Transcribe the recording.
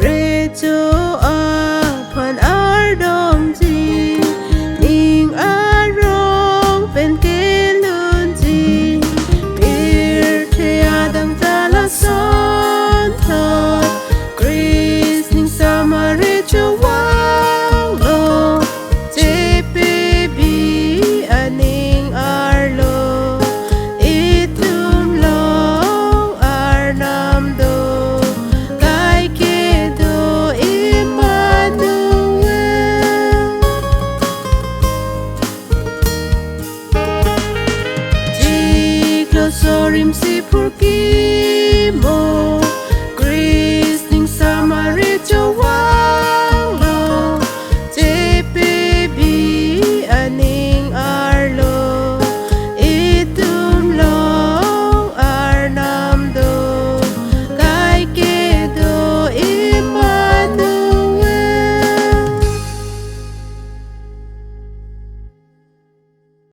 Recho pan ardom ji ning arong pen kelun ji bir thea dang tala son thot Chris ning sama recho wang lo JPB aning arlo itum long arnam do kai ke do Emmanuel Jiklo sorim si purki mo